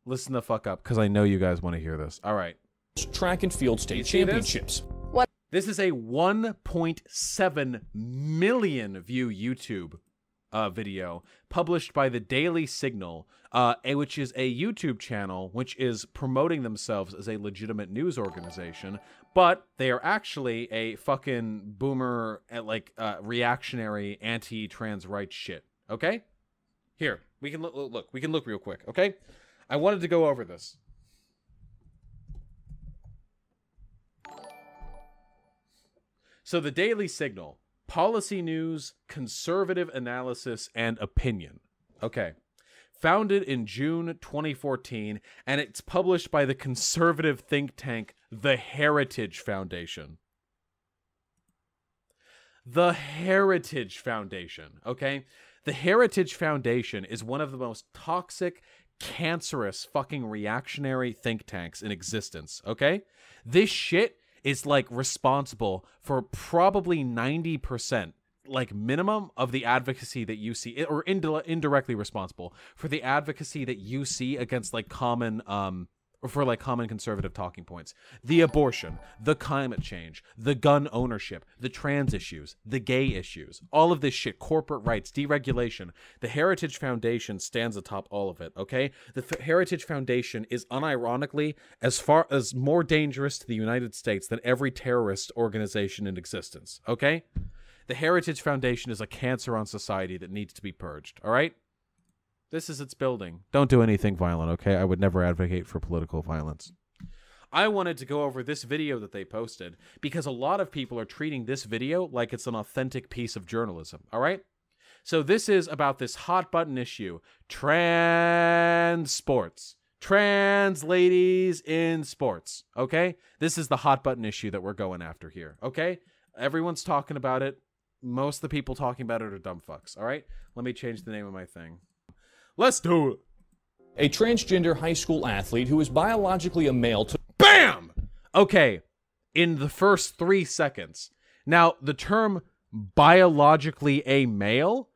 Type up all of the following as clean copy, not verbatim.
Listen the fuck up, because I know you guys want to hear this. All right. Track and field state championships. This is a 1.7 million view YouTube video published by the Daily Signal, which is a YouTube channel which is promoting themselves as a legitimate news organization, but they are actually a fucking boomer, reactionary, anti-trans rights shit. Okay? Here, we can look. We can look real quick, okay? I wanted to go over this. So the Daily Signal, policy news, conservative analysis, and opinion. Okay. Founded in June 2014, and it's published by the conservative think tank, the Heritage Foundation. The Heritage Foundation, okay? The Heritage Foundation is one of the most toxic, cancerous, fucking reactionary think tanks in existence, okay? This shit is like responsible for probably 90%, like minimum, of the advocacy that you see, or indirectly responsible for the advocacy that you see against like common conservative talking points. The abortion, the climate change, the gun ownership, the trans issues, the gay issues, all of this shit, corporate rights, deregulation. The Heritage Foundation stands atop all of it, okay? The Heritage Foundation is unironically as more dangerous to the United States than every terrorist organization in existence, okay? The Heritage Foundation is a cancer on society that needs to be purged, all right? This is its building. Don't do anything violent, okay? I would never advocate for political violence. I wanted to go over this video that they posted because a lot of people are treating this video like it's an authentic piece of journalism, all right? So this is about this hot button issue, trans sports. Trans ladies in sports, okay? This is the hot button issue that we're going after here, okay? Everyone's talking about it. Most of the people talking about it are dumb fucks, all right? Let me change the name of my thing. Let's do it. A transgender high school athlete who is biologically a male to BAM! Okay, in the first 3 seconds. Now, the term biologically a male,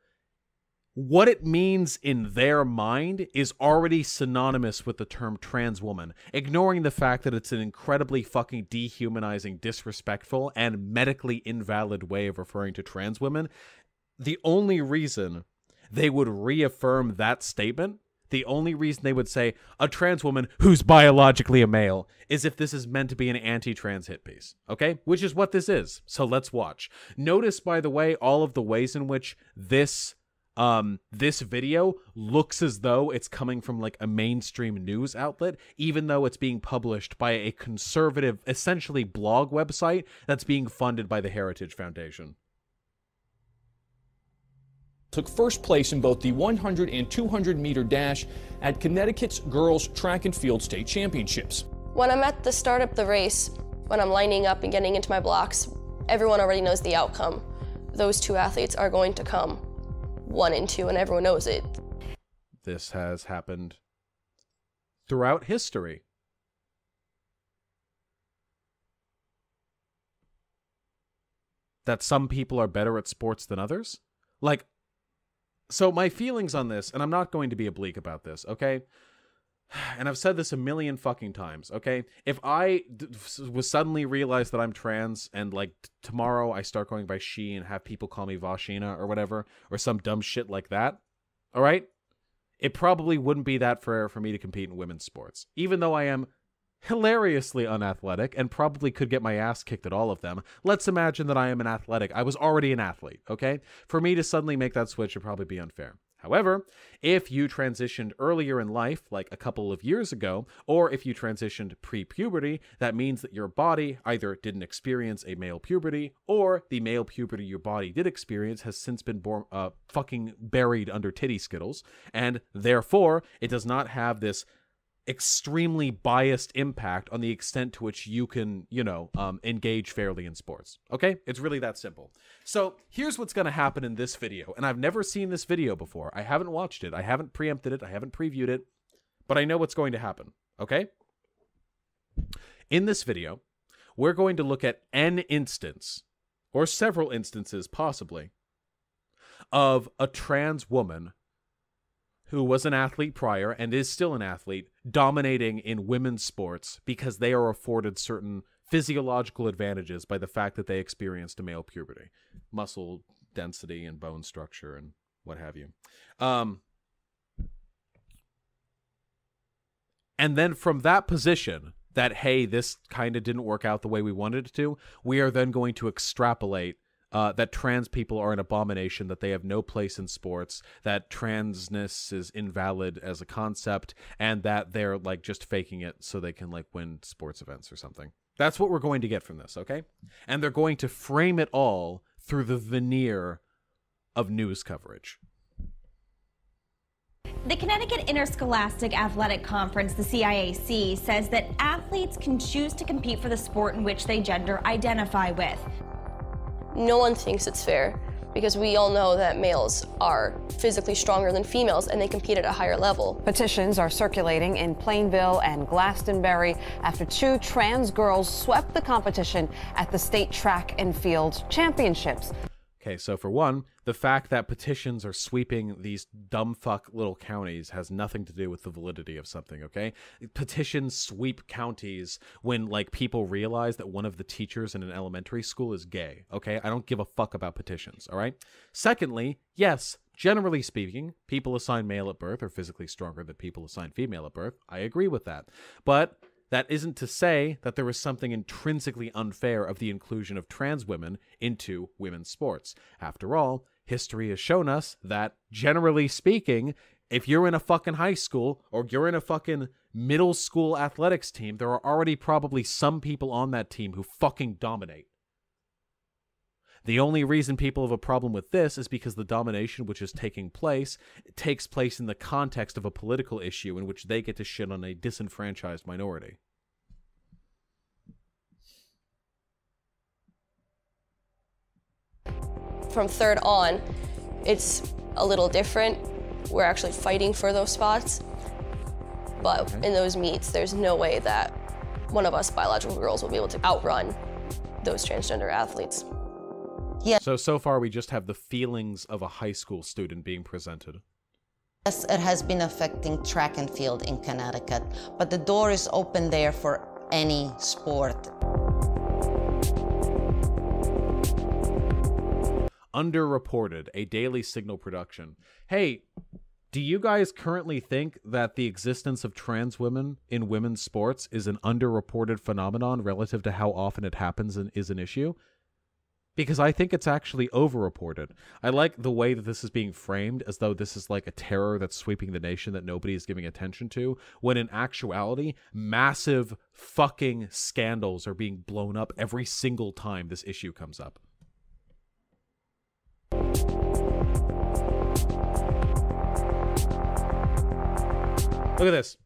what it means in their mind is already synonymous with the term trans woman, ignoring the fact that it's an incredibly fucking dehumanizing, disrespectful, and medically invalid way of referring to trans women. The only reason they would reaffirm that statement, the only reason they would say a trans woman who's biologically a male, is if this is meant to be an anti-trans hit piece, okay? Which is what this is. So let's watch. Notice, by the way, all of the ways in which this video looks as though it's coming from like a mainstream news outlet, even though it's being published by a conservative, essentially blog website that's being funded by the Heritage Foundation. Took first place in both the 100 and 200 meter dash at Connecticut's Girls Track and Field State Championships. When I'm at the start of the race, when I'm lining up and getting into my blocks, everyone already knows the outcome. Those two athletes are going to come 1 and 2, and everyone knows it. This has happened throughout history. That some people are better at sports than others? Like, so my feelings on this, and I'm not going to be oblique about this, okay? And I've said this a million fucking times, okay? If I was suddenly realized that I'm trans and like tomorrow I start going by she and have people call me Vashina or whatever, or some dumb shit like that, all right? It probably wouldn't be that fair for me to compete in women's sports. Even though I am hilariously unathletic and probably could get my ass kicked at all of them, let's imagine that I am an athletic. I was already an athlete, okay? For me to suddenly make that switch would probably be unfair. However, if you transitioned earlier in life, like a couple of years ago, or if you transitioned pre-puberty, that means that your body either didn't experience a male puberty, or the male puberty your body did experience has since been fucking buried under titty skittles, and therefore, it does not have this extremely biased impact on the extent to which you can, you know, engage fairly in sports. Okay? It's really that simple. So here's what's going to happen in this video. And I've never seen this video before. I haven't watched it. I haven't preempted it. I haven't previewed it. But I know what's going to happen. Okay? In this video, we're going to look at an instance, or several instances possibly, of a trans woman who was an athlete prior and is still an athlete, dominating in women's sports because they are afforded certain physiological advantages by the fact that they experienced a male puberty, muscle density and bone structure and what have you. And then from that position that, hey, this kind of didn't work out the way we wanted it to, we are then going to extrapolate that trans people are an abomination, that they have no place in sports, that transness is invalid as a concept, and that they're like just faking it so they can like win sports events or something. That's what we're going to get from this, okay? And they're going to frame it all through the veneer of news coverage. The Connecticut Interscholastic Athletic Conference, the CIAC, says that athletes can choose to compete for the sport in which they gender identify with. No one thinks it's fair because we all know that males are physically stronger than females and they compete at a higher level. Petitions are circulating in Plainville and Glastonbury after 2 trans girls swept the competition at the state track and field championships. Okay, so for one, the fact that petitions are sweeping these dumb fuck little counties has nothing to do with the validity of something, okay? Petitions sweep counties when, like, people realize that one of the teachers in an elementary school is gay, okay? I don't give a fuck about petitions, all right? Secondly, yes, generally speaking, people assigned male at birth are physically stronger than people assigned female at birth. I agree with that. But that isn't to say that there is something intrinsically unfair of the inclusion of trans women into women's sports. After all, history has shown us that, generally speaking, if you're in a fucking high school or you're in a fucking middle school athletics team, there are already probably some people on that team who fucking dominate. The only reason people have a problem with this is because the domination which is taking place takes place in the context of a political issue in which they get to shit on a disenfranchised minority. From third on, it's a little different. We're actually fighting for those spots. But in those meets, there's no way that one of us biological girls will be able to outrun those transgender athletes. Yeah. So far we just have the feelings of a high school student being presented. Yes, it has been affecting track and field in Connecticut, but the door is open there for any sport. Underreported, a Daily Signal production. Hey, do you guys currently think that the existence of trans women in women's sports is an underreported phenomenon relative to how often it happens and is an issue? Because I think it's actually overreported. I like the way that this is being framed as though this is like a terror that's sweeping the nation that nobody is giving attention to, when in actuality, massive fucking scandals are being blown up every single time this issue comes up. Look at this.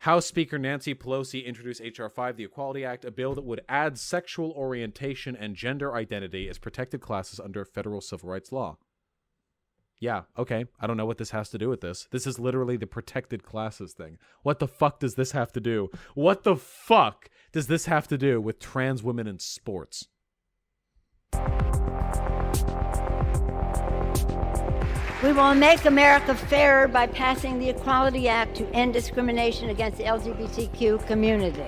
House Speaker Nancy Pelosi introduced H.R. 5, the Equality Act, a bill that would add sexual orientation and gender identity as protected classes under federal civil rights law. Yeah, okay. I don't know what this has to do with this. This is literally the protected classes thing. What the fuck does this have to do? What the fuck does this have to do with trans women in sports? We will make America fairer by passing the Equality Act to end discrimination against the LGBTQ community.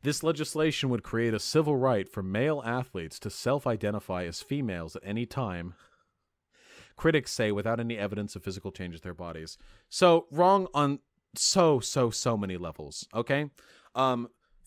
This legislation would create a civil right for male athletes to self-identify as females at any time, critics say, without any evidence of physical changes to their bodies. So, wrong on so many levels, okay?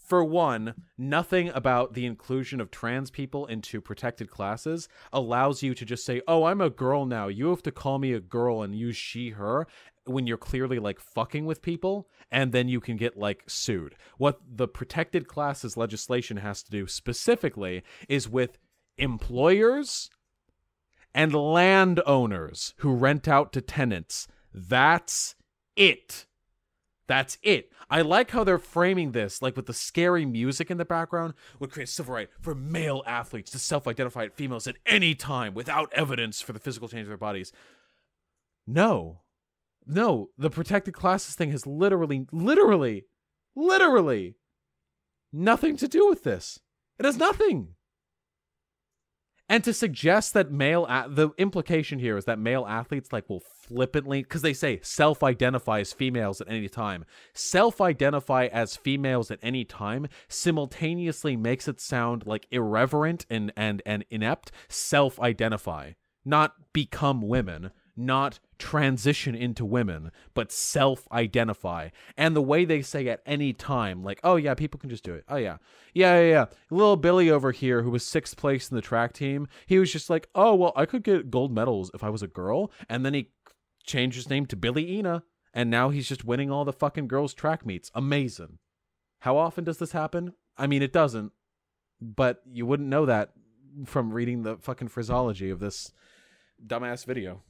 For one, nothing about the inclusion of trans people into protected classes allows you to just say, oh, I'm a girl now, you have to call me a girl and use she, her, when you're clearly, like, fucking with people, and then you can get, like, sued. What the protected classes legislation has to do specifically is with employers and landowners who rent out to tenants. That's it. That's it. I like how they're framing this, like with the scary music in the background, would create a civil right for male athletes to self-identify as females at any time without evidence for the physical change of their bodies. No, the protected classes thing has literally nothing to do with this. It has nothing. And to suggest that the implication here is that male athletes like will flippantly, because they say self-identify as females at any time. Self-identify as females at any time simultaneously makes it sound like irreverent and inept. Self-identify, not become women, not transition into women, but self-identify. And the way they say at any time, like, oh yeah, people can just do it. Oh yeah. Yeah. Little Billy over here, who was 6th place in the track team, he was just like, oh, well, I could get gold medals if I was a girl. And then he changed his name to Billy Ina, and now he's just winning all the fucking girls' track meets. Amazing. How often does this happen? I mean, it doesn't, but you wouldn't know that from reading the fucking phraseology of this dumbass video.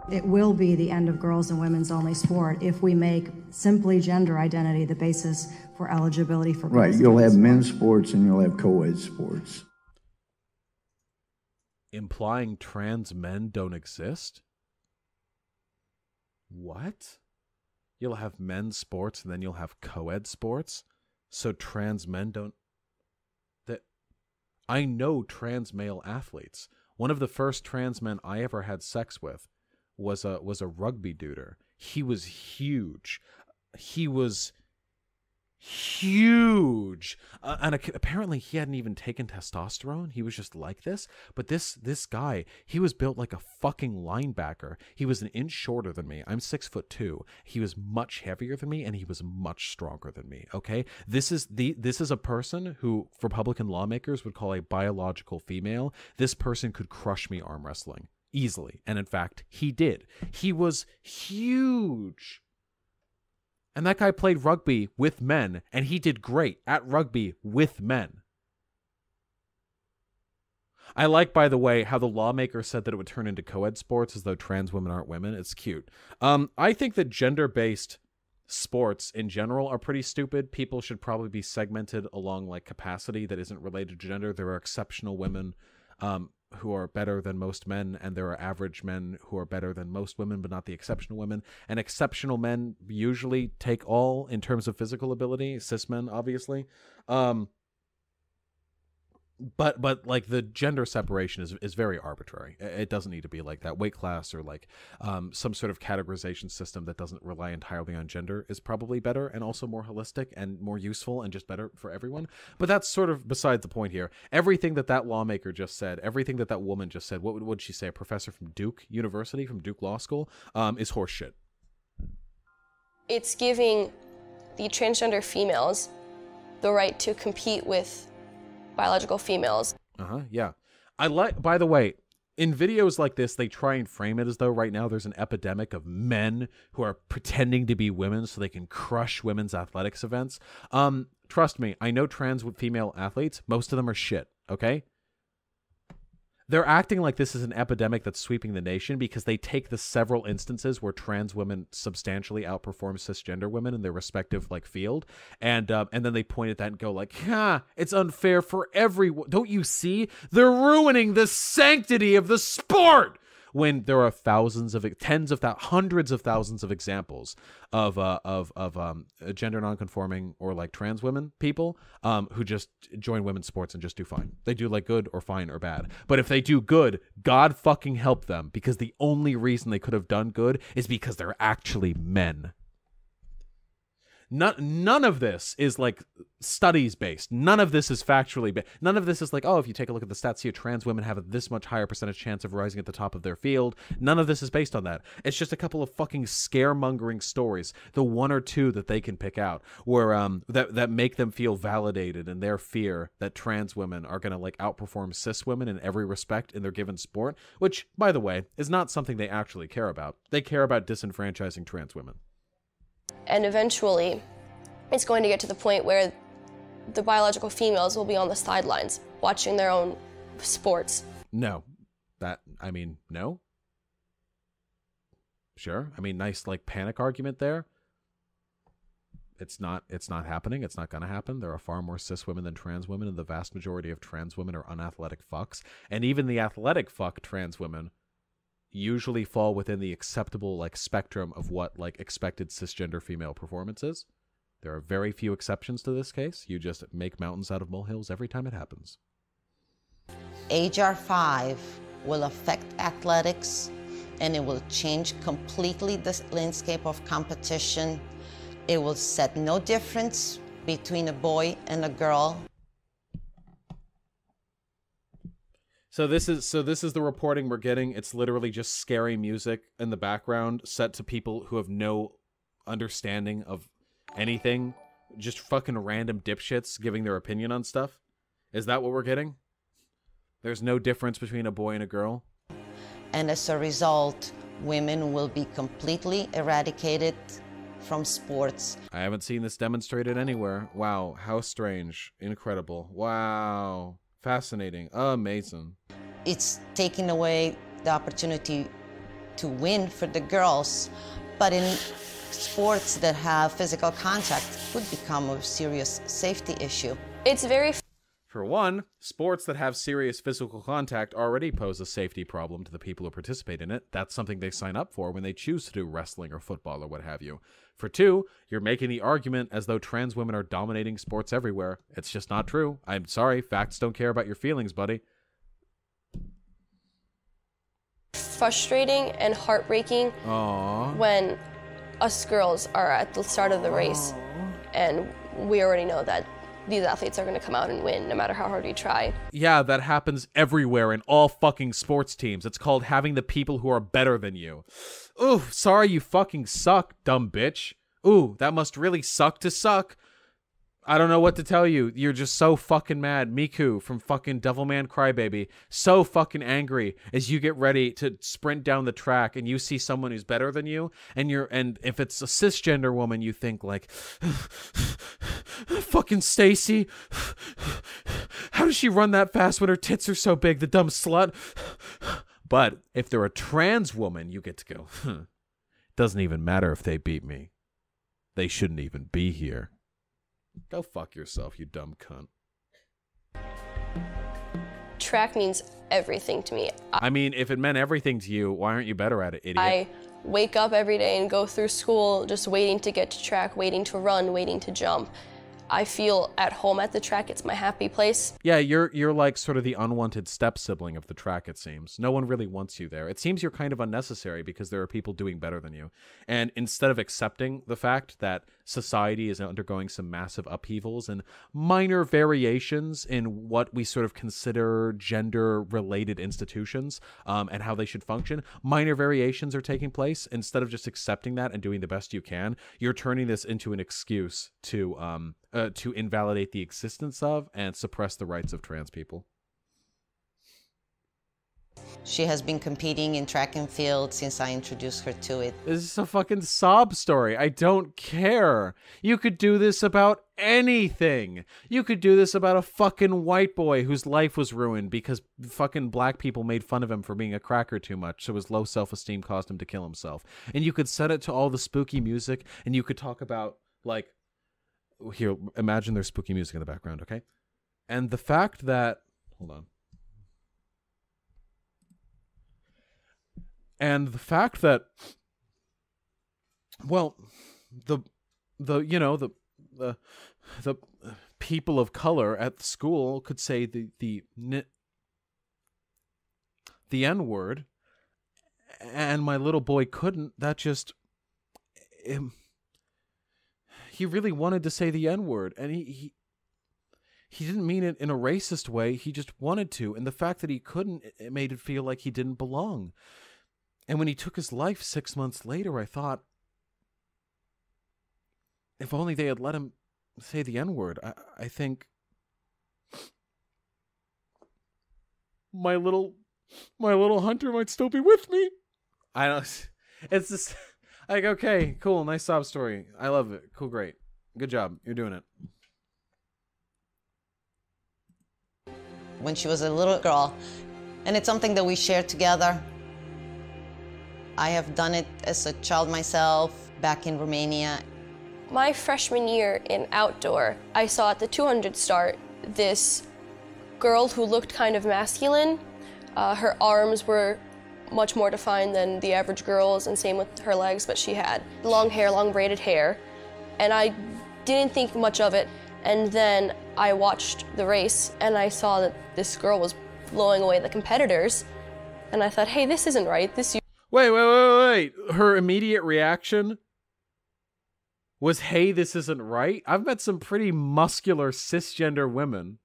It will be the end of girls and women's only sport if we make simply gender identity the basis for eligibility for girls. Right, you'll have men's sports and you'll have co-ed sports. Implying trans men don't exist? What? You'll have men's sports and then you'll have co-ed sports? So trans men don't... I know trans male athletes. One of the first trans men I ever had sex with was a rugby duder. He was huge. He was huge. And apparently he hadn't even taken testosterone. He was just like this. But this guy, he was built like a fucking linebacker. He was an inch shorter than me. I'm 6'2". He was much heavier than me, and he was much stronger than me. Okay, this is a person who Republican lawmakers would call a biological female. This person could crush me arm wrestling easily, and in fact, he did. He was huge. And that guy played rugby with men, and he did great at rugby with men. I like, by the way, how the lawmaker said that it would turn into co-ed sports as though trans women aren't women. It's cute. I think that gender-based sports in general are pretty stupid. People should probably be segmented along like capacity that isn't related to gender. There are exceptional women who are better than most men, and there are average men who are better than most women, but not the exceptional women. And exceptional men usually take all in terms of physical ability, cis men, obviously. But like the gender separation is very arbitrary. It doesn't need to be like that. Weight class or like some sort of categorization system that doesn't rely entirely on gender is probably better and also more holistic and more useful and just better for everyone. But that's sort of beside the point here. Everything that lawmaker just said, everything that woman just said, what would she say? A professor from Duke University, from Duke Law School, is horseshit. It's giving the transgender females the right to compete with biological females. Yeah. By the way, in videos like this, they try and frame it as though right now there's an epidemic of men who are pretending to be women so they can crush women's athletics events. Trust me, I know trans female athletes. Most of them are shit, okay? They're acting like this is an epidemic that's sweeping the nation because they take the several instances where trans women substantially outperform cisgender women in their respective like field, and then they point at that and go like, it's unfair for everyone. Don't you see? They're ruining the sanctity of the sport. When there are hundreds of thousands of examples of gender nonconforming or like trans women people who just join women's sports and just do fine. They do like good or fine or bad. But if they do good, God fucking help them, because the only reason they could have done good is because they're actually men. None of this is like studies based. None of this is factually based. None of this is like, oh, if you take a look at the stats here, trans women have this much higher percentage chance of rising at the top of their field. None of this is based on that. It's just a couple of fucking scaremongering stories, the one or two that they can pick out, where that make them feel validated in their fear that trans women are gonna like outperform cis women in every respect in their given sport, which, by the way, is not something they actually care about. They care about disenfranchising trans women. And eventually, it's going to get to the point where the biological females will be on the sidelines watching their own sports. No. No. Sure. Nice like panic argument there. It's not happening. It's not going to happen. There are far more cis women than trans women, and the vast majority of trans women are unathletic fucks. And even the athletic fuck trans women usually fall within the acceptable like spectrum of what like expected cisgender female performance is. There are very few exceptions to this case. You just make mountains out of molehills every time it happens. HR 5 will affect athletics, and it will change completely the landscape of competition. It will set no difference between a boy and a girl. So this is the reporting we're getting. It's literally just scary music in the background set to people who have no understanding of anything, just fucking random dipshits giving their opinion on stuff. Is that what we're getting? There's no difference between a boy and a girl? And as a result, women will be completely eradicated from sports. I haven't seen this demonstrated anywhere. Wow, how strange. Incredible. Wow. Fascinating. Amazing. It's taking away the opportunity to win for the girls, but in sports that have physical contact could become a serious safety issue. It's very... For one, sports that have serious physical contact already pose a safety problem to the people who participate in it. That's something they sign up for when they choose to do wrestling or football or what have you. For two, you're making the argument as though trans women are dominating sports everywhere. It's just not true. I'm sorry, facts don't care about your feelings, buddy. Frustrating and heartbreaking when us girls are at the start of the race and we already know that these athletes are going to come out and win no matter how hard we try. Yeah, that happens everywhere in all fucking sports teams. It's called having the people who are better than you. Ooh, sorry you fucking suck, dumb bitch. Ooh, that must really suck to suck. I don't know what to tell you. You're just so fucking mad. Miku from fucking Devilman Crybaby. So fucking angry as you get ready to sprint down the track and you see someone who's better than you, and if it's a cisgender woman, you think like, fucking Stacy. How does she run that fast when her tits are so big, the dumb slut? But if they're a trans woman, you get to go, doesn't even matter if they beat me. They shouldn't even be here. Go fuck yourself, you dumb cunt. Track means everything to me. I mean, if it meant everything to you, why aren't you better at it, idiot? I wake up every day and go through school just waiting to get to track, waiting to run, waiting to jump. I feel at home at the track. It's my happy place. Yeah, you're like sort of the unwanted step sibling of the track, it seems. No one really wants you there. It seems you're kind of unnecessary because there are people doing better than you. And instead of accepting the fact that society is undergoing some massive upheavals and minor variations in what we sort of consider gender-related institutions and how they should function, minor variations are taking place. Instead of just accepting that and doing the best you can, you're turning this into an excuse to invalidate the existence of and suppress the rights of trans people. She has been competing in track and field since I introduced her to it. This is a fucking sob story. I don't care. You could do this about anything. You could do this about a fucking white boy whose life was ruined because fucking black people made fun of him for being a cracker too much, so his low self-esteem caused him to kill himself. And you could set it to all the spooky music, and you could talk about, like, here, imagine there's spooky music in the background, okay? And the fact that... Hold on. And the fact that, well, the people of color at the school could say the N-word, and my little boy couldn't. That just, he really wanted to say the N-word, and he didn't mean it in a racist way. He just wanted to, and the fact that he couldn't, it made it feel like he didn't belong. And when he took his life 6 months later, I thought, if only they had let him say the N-word, I think my little Hunter might still be with me. I don't, it's just like, okay, cool, nice sob story. I love it. Cool, great. Good job. You're doing it. When she was a little girl, and it's something that we share together. I have done it as a child myself back in Romania. My freshman year in outdoor, I saw at the 200 start this girl who looked kind of masculine. Her arms were much more defined than the average girl's, and same with her legs, but she had long hair, long braided hair. And I didn't think much of it. And then I watched the race and I saw that this girl was blowing away the competitors. And I thought, hey, this isn't right. Wait. Her immediate reaction was, hey, this isn't right? I've met some pretty muscular cisgender women.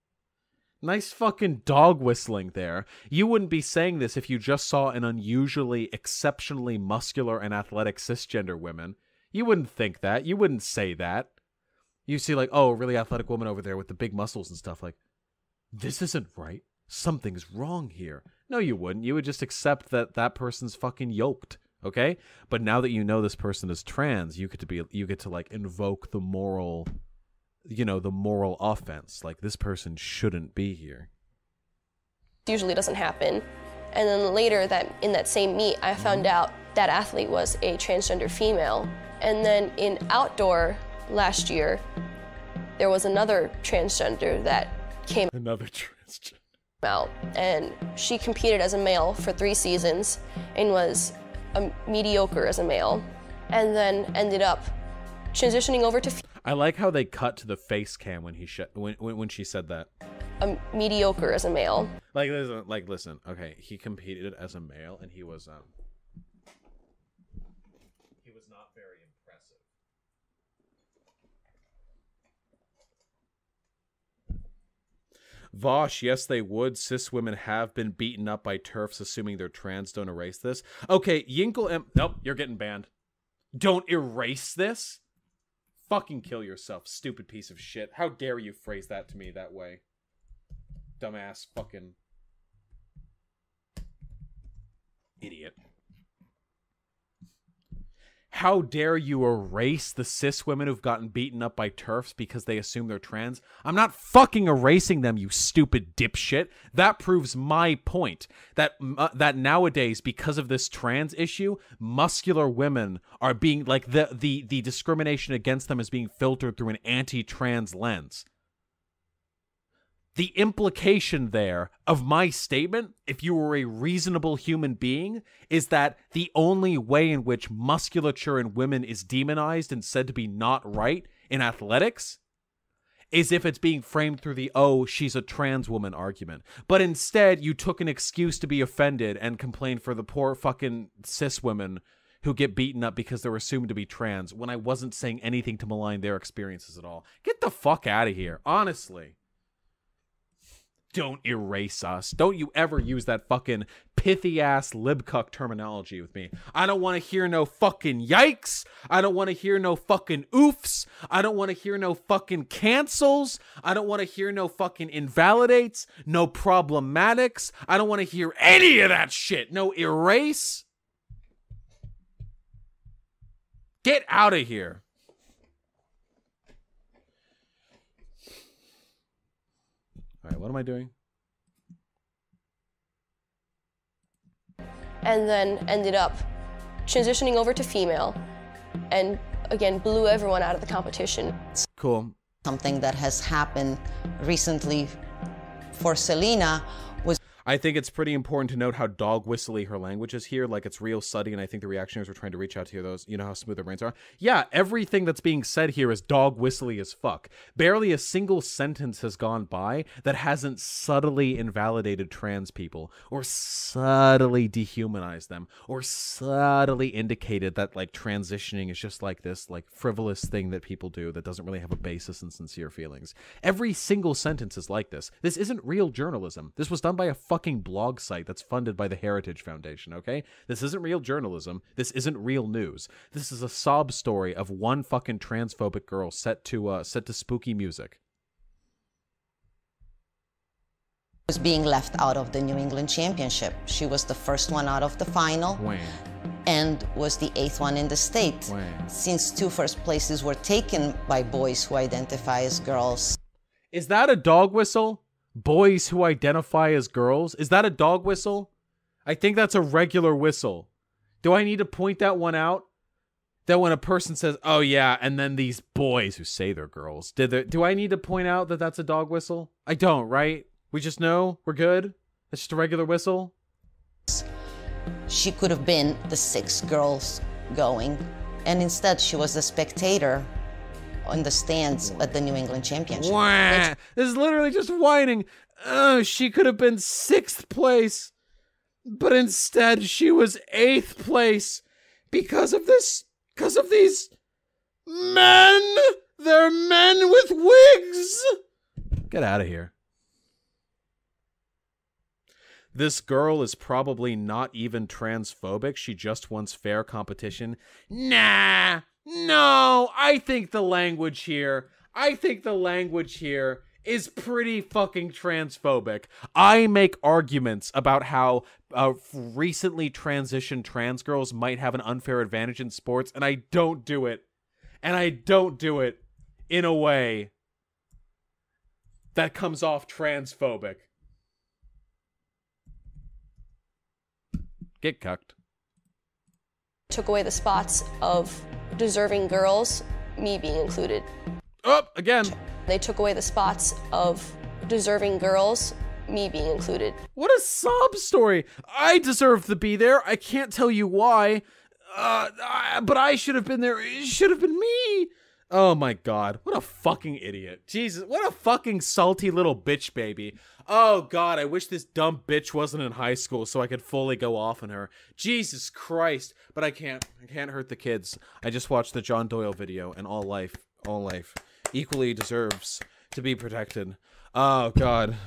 Nice fucking dog whistling there. You wouldn't be saying this if you just saw an unusually, exceptionally muscular and athletic cisgender women. You wouldn't think that. You wouldn't say that. You see like, oh, a really athletic woman over there with the big muscles and stuff. Like, this isn't right. Something's wrong here. No, you wouldn't. You would just accept that that person's fucking yoked. Okay? But now that you know this person is trans, you get to like invoke the moral, you know, the moral offense. Like, this person shouldn't be here. Usually doesn't happen. And then later in that same meet, I found out that athlete was a transgender female. And then in outdoor last year, there was another transgender that came out, and she competed as a male for 3 seasons and was mediocre as a male, and then ended up transitioning over to I like how they cut to the face cam when when she said that. Mediocre as a male. Listen. Okay, he competed as a male, and he was not very impressive. Vosh, yes, they would. Cis women have been beaten up by TERFs, assuming they're trans. Don't erase this. Okay, Yinkle nope, you're getting banned. Don't erase this? Fucking kill yourself, stupid piece of shit. How dare you phrase that to me that way? Dumbass fucking idiot. How dare you erase the cis women who've gotten beaten up by TERFs because they assume they're trans? I'm not fucking erasing them, you stupid dipshit. That proves my point. That nowadays, because of this trans issue, muscular women are being, like, the discrimination against them is being filtered through an anti-trans lens. The implication there of my statement, if you were a reasonable human being, is that the only way in which musculature in women is demonized and said to be not right in athletics is if it's being framed through the, oh, she's a trans woman argument. But instead, you took an excuse to be offended and complained for the poor fucking cis women who get beaten up because they're assumed to be trans, when I wasn't saying anything to malign their experiences at all. Get the fuck out of here, honestly. Don't erase us. Don't you ever use that fucking pithy-ass libcuck terminology with me. I don't want to hear no fucking yikes. I don't want to hear no fucking oofs. I don't want to hear no fucking cancels. I don't want to hear no fucking invalidates. No problematics. I don't want to hear any of that shit. No erase. Get out of here. All right, what am I doing? And then ended up transitioning over to female, and again blew everyone out of the competition. Cool. Something that has happened recently for Selena was... I think it's pretty important to note how dog whistly her language is here. Like, it's real sudsy, and I think the reactionaries were trying to reach out to hear those. You know how smooth their brains are? Yeah, everything that's being said here is dog whistly as fuck. Barely a single sentence has gone by that hasn't subtly invalidated trans people, or subtly dehumanized them, or subtly indicated that, like, transitioning is just like this, like, frivolous thing that people do that doesn't really have a basis in sincere feelings. Every single sentence is like this. This isn't real journalism. This was done by a fucking blog site that's funded by the Heritage Foundation, okay? This isn't real journalism. This isn't real news. This is a sob story of one fucking transphobic girl set to spooky music. Was being left out of the New England Championship. She was the first one out of the final and was the 8th one in the state. Since 2 first places were taken by boys who identify as girls. Is that a dog whistle? Boys who identify as girls? Is that a dog whistle? I think that's a regular whistle. Do I need to point that one out? That when a person says, oh yeah, and then these boys who say they're girls, do I need to point out that that's a dog whistle? I don't, right? We just know? We're good? That's just a regular whistle? She could have been the 6 girls going, and instead she was a spectator on the stands at the New England Championship. Wah. This is literally just whining. She could have been 6th place, but instead she was 8th place because of this, because of these men. They're men with wigs. Get out of here. This girl is probably not even transphobic. She just wants fair competition. Nah, no, I think the language here is pretty fucking transphobic. I make arguments about how recently transitioned trans girls might have an unfair advantage in sports, and I don't do it. And I don't do it in a way that comes off transphobic. Get cucked. Took away the spots of deserving girls, me being included. Oh, again. They took away the spots of deserving girls, me being included. What a sob story. I deserve to be there. I can't tell you why. But I should have been there. It should have been me. Oh my God. What a fucking idiot. Jesus. What a fucking salty little bitch baby. Oh God. I wish this dumb bitch wasn't in high school so I could fully go off on her. Jesus Christ. But I can't. I can't hurt the kids. I just watched the John Doyle video, and all life equally deserves to be protected. Oh God.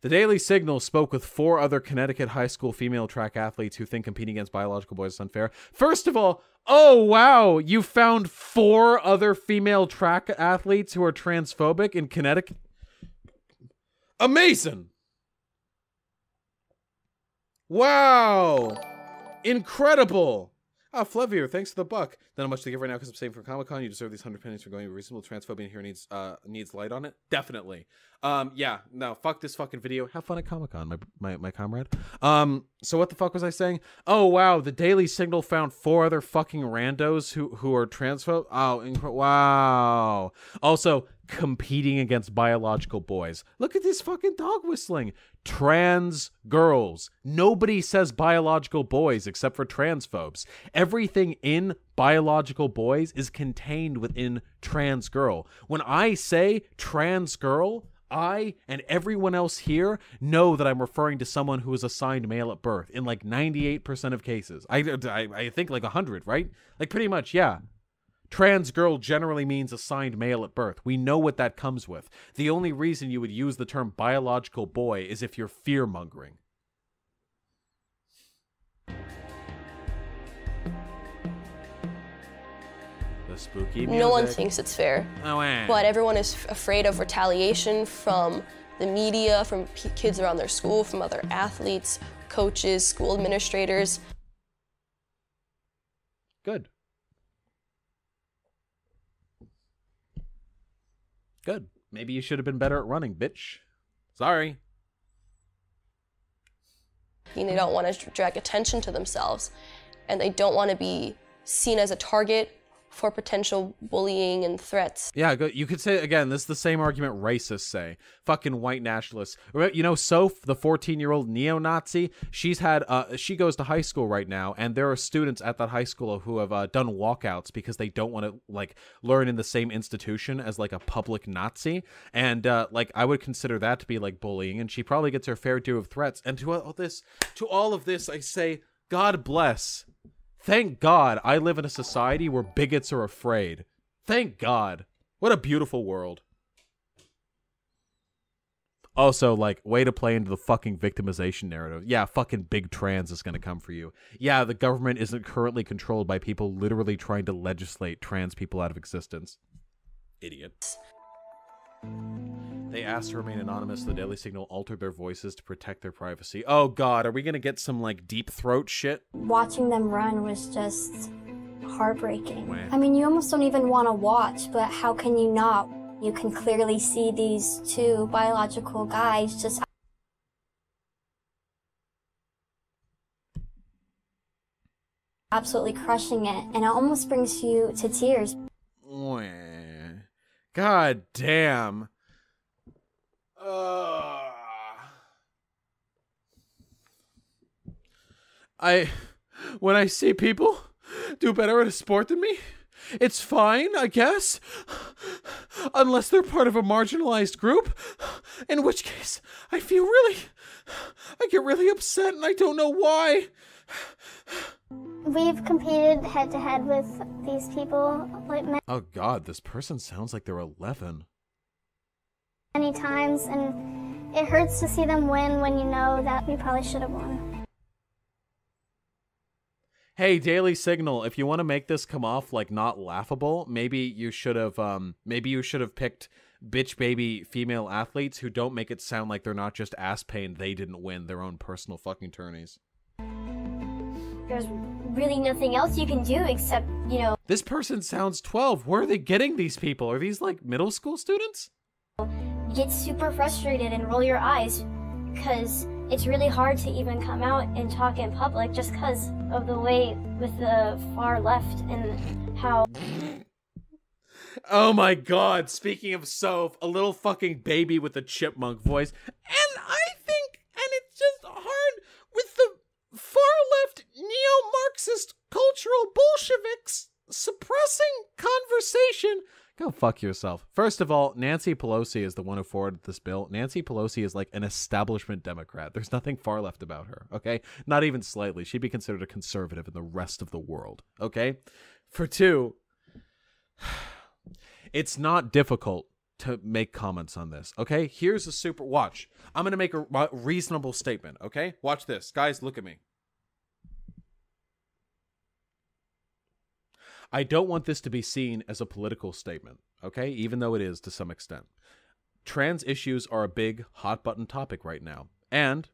The Daily Signal spoke with 4 other Connecticut high school female track athletes who think competing against biological boys is unfair. First of all, oh wow, you found 4 other female track athletes who are transphobic in Connecticut? Amazing! Wow! Incredible! Ah, Flevier, thanks for the buck. Not much to give right now because I'm saving for Comic-Con. You deserve these 100 pennies for going reasonable. Transphobia here needs light on it. Definitely. Yeah, no, fuck this fucking video. Have fun at Comic-Con, my comrade. So what the fuck was I saying? Oh, wow, the Daily Signal found 4 other fucking randos who are transphobe. Oh, wow. Also, competing against biological boys. Look at this fucking dog whistling. Trans girls. Nobody says biological boys except for transphobes. Everything in biological boys is contained within trans girl. When I say trans girl, I and everyone else here know that I'm referring to someone who is assigned male at birth in like 98% of cases. I think like 100, right? Like pretty much, yeah. Trans girl generally means assigned male at birth. We know what that comes with. The only reason you would use the term biological boy is if you're fear-mongering. The spooky music. No one thinks it's fair. Oh, but everyone is afraid of retaliation from the media, from kids around their school, from other athletes, coaches, school administrators. Good. Good. Maybe you should have been better at running, bitch. Sorry. And they don't want to drag attention to themselves, and they don't want to be seen as a target for potential bullying and threats. Yeah, you could say, again, this is the same argument racists say. Fucking white nationalists. You know, Soph, the 14-year-old neo-Nazi, she goes to high school right now, and there are students at that high school who have done walkouts because they don't want to, like, learn in the same institution as, like, a public Nazi. And, like, I would consider that to be, like, bullying, and she probably gets her fair due of threats. And to all of this, I say, God bless. Thank God I live in a society where bigots are afraid. Thank God. What a beautiful world. Also, like, way to play into the fucking victimization narrative. Yeah, fucking big trans is gonna come for you. Yeah, the government isn't currently controlled by people literally trying to legislate trans people out of existence. Idiots. They asked to remain anonymous. The Daily Signal altered their voices to protect their privacy. Oh God, are we gonna get some like deep throat shit? Watching them run was just heartbreaking. Wow. I mean, you almost don't even want to watch, but how can you not? You can clearly see these 2 biological guys just absolutely crushing it, and it almost brings you to tears. God damn. When I see people do better at a sport than me? It's fine, I guess. Unless they're part of a marginalized group. In which case, I get really upset and I don't know why. We've competed head-to-head with these people like Oh God, this person sounds like they're 11. many times, and it hurts to see them win when you know that we probably should have won. Hey, Daily Signal, if you want to make this come off like not laughable, maybe you should have picked bitch baby female athletes who don't make it sound like they're not just ass pain, they didn't win their own personal fucking tourneys. There's really nothing else you can do except, you know, This person sounds 12. Where are they getting these people? Are these like middle school students? get super frustrated and roll your eyes because it's really hard to even come out and talk in public just because of the way with the far left and how... Oh my God, speaking of Soph, a little fucking baby with a chipmunk voice. And I think, and it's just hard with the far-left neo-Marxist cultural Bolsheviks suppressing conversation. Go fuck yourself. First of all, Nancy Pelosi is the one who forwarded this bill. Nancy Pelosi is like an establishment Democrat. There's nothing far left about her, okay? Not even slightly. She'd be considered a conservative in the rest of the world, okay? For two, it's not difficult to make comments on this, okay? Here's a super... Watch. I'm going to make a reasonable statement, okay? Watch this. Guys, look at me. I don't want this to be seen as a political statement, okay? Even though it is to some extent. Trans issues are a big, hot-button topic right now. And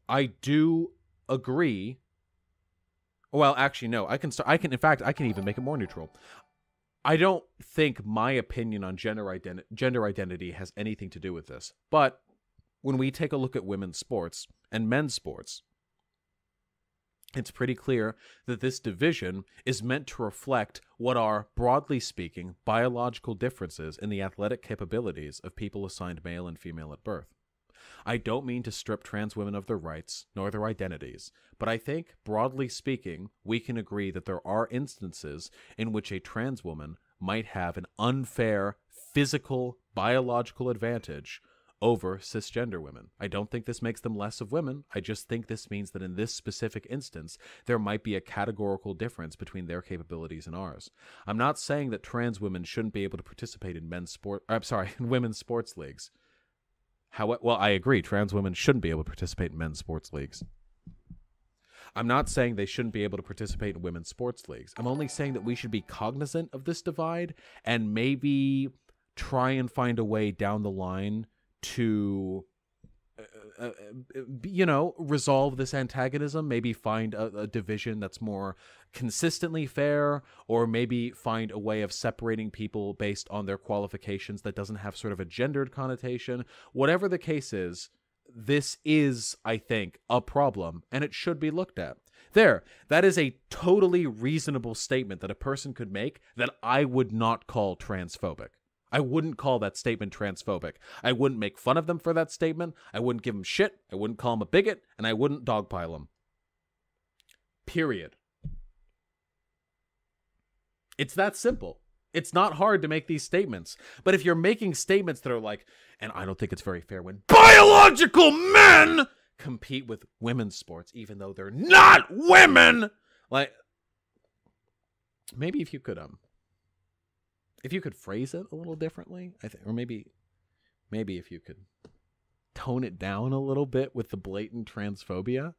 I do agree... Well, actually, no. In fact, I can even make it more neutral. I don't think my opinion on gender identity has anything to do with this. But when we take a look at women's sports and men's sports, it's pretty clear that this division is meant to reflect what are, broadly speaking, biological differences in the athletic capabilities of people assigned male and female at birth. I don't mean to strip trans women of their rights, nor their identities, but I think, broadly speaking, we can agree that there are instances in which a trans woman might have an unfair physical, biological advantage over cisgender women. I don't think this makes them less of women. I just think this means that in this specific instance, there might be a categorical difference between their capabilities and ours. I'm not saying that trans women shouldn't be able to participate in in women's sports leagues. Well, I agree. Trans women shouldn't be able to participate in men's sports leagues. I'm not saying they shouldn't be able to participate in women's sports leagues. I'm only saying that we should be cognizant of this divide and maybe try and find a way down the line to, resolve this antagonism, maybe find a division that's more consistently fair, or maybe find a way of separating people based on their qualifications that doesn't have sort of a gendered connotation. Whatever the case is, this is, I think, a problem, and it should be looked at. That is a totally reasonable statement that a person could make that I would not call transphobic. I wouldn't call that statement transphobic. I wouldn't make fun of them for that statement. I wouldn't give them shit. I wouldn't call them a bigot, and I wouldn't dogpile them. Period. It's that simple. It's not hard to make these statements. But if you're making statements that are like, and I don't think it's very fair when biological men compete with women's sports, even though they're not women, like, maybe if you could phrase it a little differently, I think, or maybe if you could tone it down a little bit with the blatant transphobia,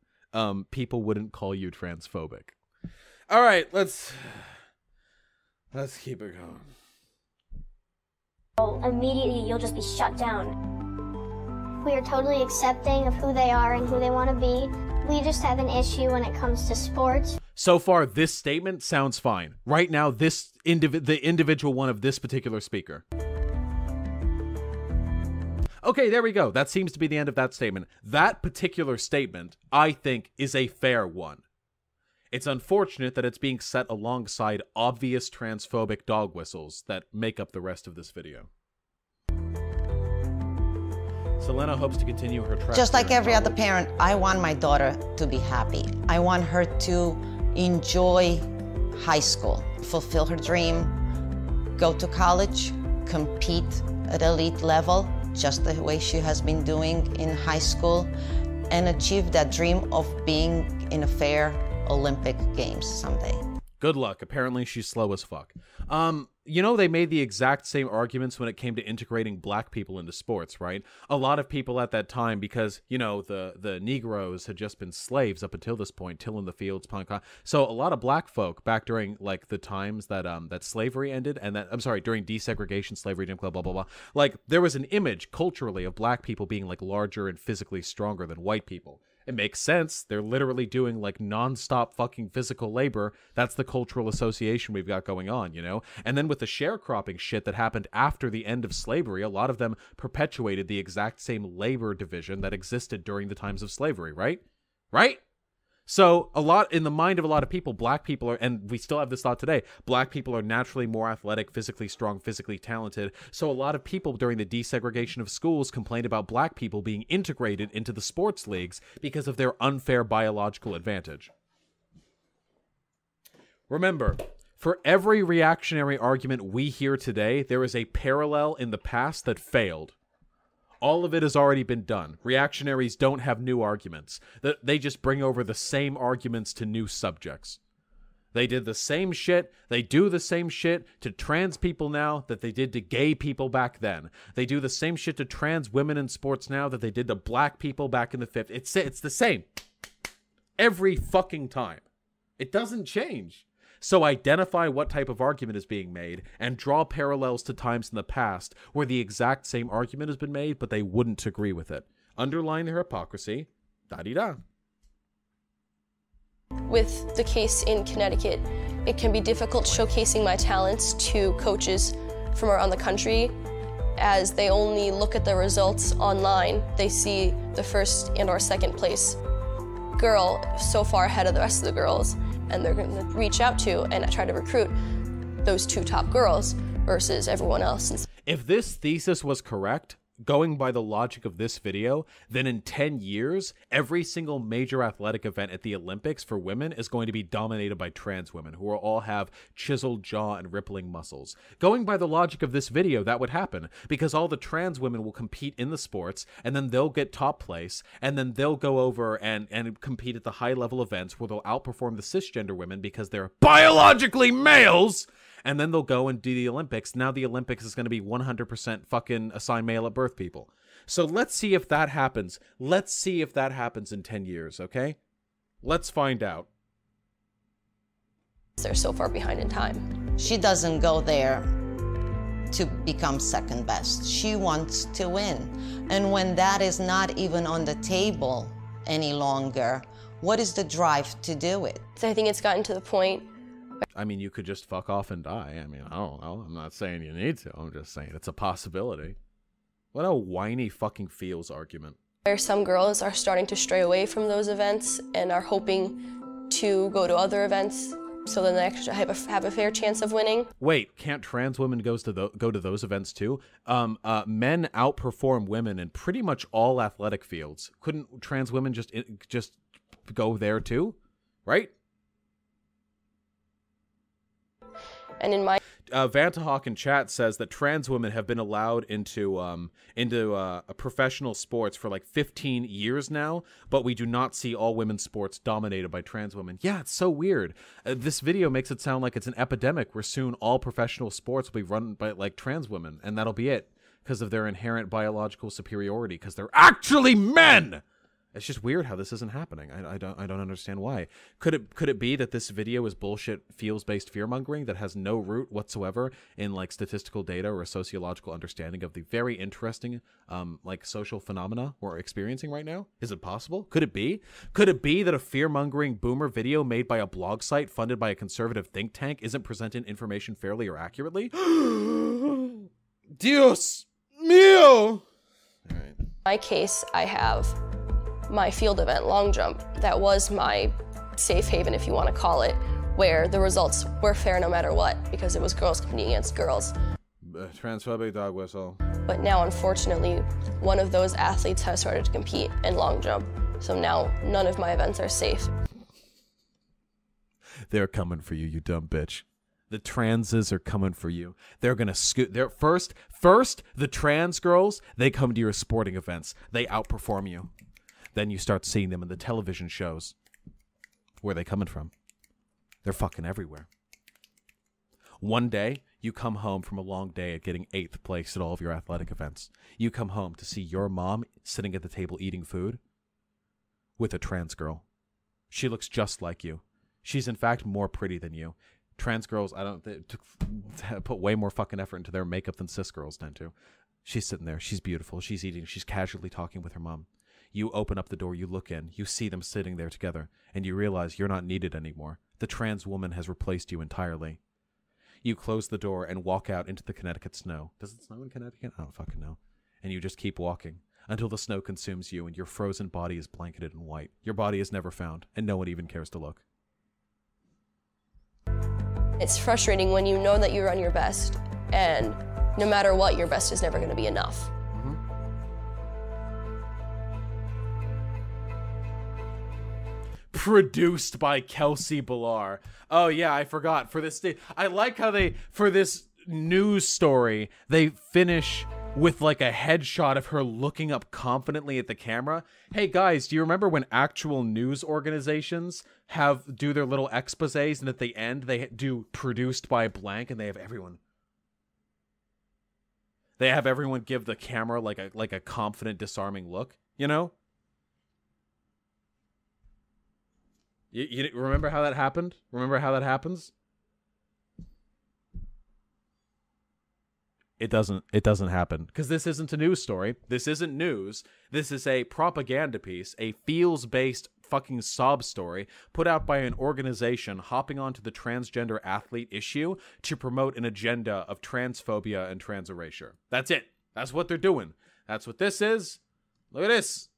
people wouldn't call you transphobic. All right, let's keep it going. Immediately, you'll just be shut down. We are totally accepting of who they are and who they want to be. We just have an issue when it comes to sports. So far, this statement sounds fine. Right now, the individual one of this particular speaker. Okay, there we go. That seems to be the end of that statement. That particular statement, I think, is a fair one. It's unfortunate that it's being set alongside obvious transphobic dog whistles that make up the rest of this video. Selena hopes to continue her track. Just like every other parent, I want my daughter to be happy. I want her to enjoy high school, fulfill her dream, go to college, compete at elite level, just the way she has been doing in high school, and achieve that dream of being in a fair Olympic Games someday. Good luck. Apparently she's slow as fuck. You know, they made the exact same arguments when it came to integrating black people into sports, right? A lot of people at that time, because, you know, the Negroes had just been slaves up until this point, tilling the fields, so a lot of black folk back during, like, the times that that slavery ended, and that, I'm sorry, during desegregation, slavery, Jim Crow, blah, blah, blah, like, there was an image culturally of black people being, like, larger and physically stronger than white people. It makes sense. They're literally doing like nonstop fucking physical labor. That's the cultural association we've got going on, you know? And then with the sharecropping shit that happened after the end of slavery, a lot of them perpetuated the exact same labor division that existed during the times of slavery, right? Right? So a lot in the mind of a lot of people, black people are, and we still have this thought today, black people are naturally more athletic, physically strong, physically talented. So a lot of people during the desegregation of schools complained about black people being integrated into the sports leagues because of their unfair biological advantage. Remember, for every reactionary argument we hear today, there is a parallel in the past that failed. All of it has already been done. Reactionaries don't have new arguments. They just bring over the same arguments to new subjects. They did the same shit. They do the same shit to trans people now that they did to gay people back then. They do the same shit to trans women in sports now that they did to black people back in the 50s. It's the same. Every fucking time. It doesn't change. So identify what type of argument is being made and draw parallels to times in the past where the exact same argument has been made, but they wouldn't agree with it. Underline their hypocrisy. Da-dee-da. With the case in Connecticut, it can be difficult showcasing my talents to coaches from around the country, as they only look at the results online. They see the first and or second place girl so far ahead of the rest of the girls, and they're going to reach out to and try to recruit those two top girls versus everyone else. If this thesis was correct, going by the logic of this video, then in 10 years, every single major athletic event at the Olympics for women is going to be dominated by trans women who will all have chiseled jaw and rippling muscles. Going by the logic of this video, that would happen because all the trans women will compete in the sports, and then they'll get top place, and then they'll go over and compete at the high level events where they'll outperform the cisgender women because they're biologically males. And then they'll go and do the Olympics. Now the Olympics is going to be 100% fucking assigned male at birth people. So let's see if that happens. Let's see if that happens in 10 years, okay? Let's find out. They're so far behind in time. She doesn't go there to become second best. She wants to win. And when that is not even on the table any longer, what is the drive to do it? So I think it's gotten to the point. I mean, you could just fuck off and die. I mean, I don't know. I'm not saying you need to. I'm just saying it's a possibility. What a whiny fucking feels argument. Where some girls are starting to stray away from those events and are hoping to go to other events so then they actually have a fair chance of winning. Wait, can't trans women go to those events too? Men outperform women in pretty much all athletic fields. Couldn't trans women just go there too? Right? And in my Vantahawk in chat says that trans women have been allowed into professional sports for like 15 years now, but we do not see all women's sports dominated by trans women. Yeah, it's so weird. This video makes it sound like it's an epidemic where soon all professional sports will be run by like trans women, and that'll be it because of their inherent biological superiority because they're actually men. It's just weird how this isn't happening. I don't understand why. Could it be that this video is bullshit feels-based fear-mongering that has no root whatsoever in like statistical data or a sociological understanding of the very interesting like social phenomena we're experiencing right now? Is it possible? Could it be? Could it be that a fear-mongering boomer video made by a blog site funded by a conservative think tank isn't presenting information fairly or accurately? Dios mío! All right. In my case, I have my field event, long jump. That was my safe haven, if you want to call it, where the results were fair no matter what, because it was girls competing against girls. Transphobic dog whistle. But now, unfortunately, one of those athletes has started to compete in long jump, so now none of my events are safe. They're coming for you, you dumb bitch. The transes are coming for you. They're gonna scoot. They're first. The trans girls, they come to your sporting events. They outperform you. Then you start seeing them in the television shows. Where are they coming from? They're fucking everywhere. One day, you come home from a long day at getting 8th place at all of your athletic events. You come home to see your mom sitting at the table eating food with a trans girl. She looks just like you. She's in fact more pretty than you. Trans girls, they put way more fucking effort into their makeup than cis girls tend to. She's sitting there. She's beautiful. She's eating. She's casually talking with her mom. You open up the door. You look in. You see them sitting there together. And you realize you're not needed anymore. The trans woman has replaced you entirely. You close the door and walk out into the Connecticut snow. Does it snow in Connecticut? I don't fucking know. And you just keep walking until the snow consumes you and your frozen body is blanketed in white. Your body is never found, and no one even cares to look. It's frustrating when you know that you're on your best, and no matter what, your best is never going to be enough. Produced by Kelsey Ballar. Oh yeah, I forgot. For this day, I like how for this news story, they finish with like a headshot of her looking up confidently at the camera. Hey guys, do you remember when actual news organizations do their little exposés, and at the end they do produced by blank, and they have everyone give the camera like a confident, disarming look, you know? You remember how that happened? Remember how that happens? It doesn't happen, because this isn't a news story. This isn't news. This is a propaganda piece, a feels-based fucking sob story put out by an organization hopping onto the transgender athlete issue to promote an agenda of transphobia and trans erasure. That's it. That's what they're doing. That's what this is. Look at this.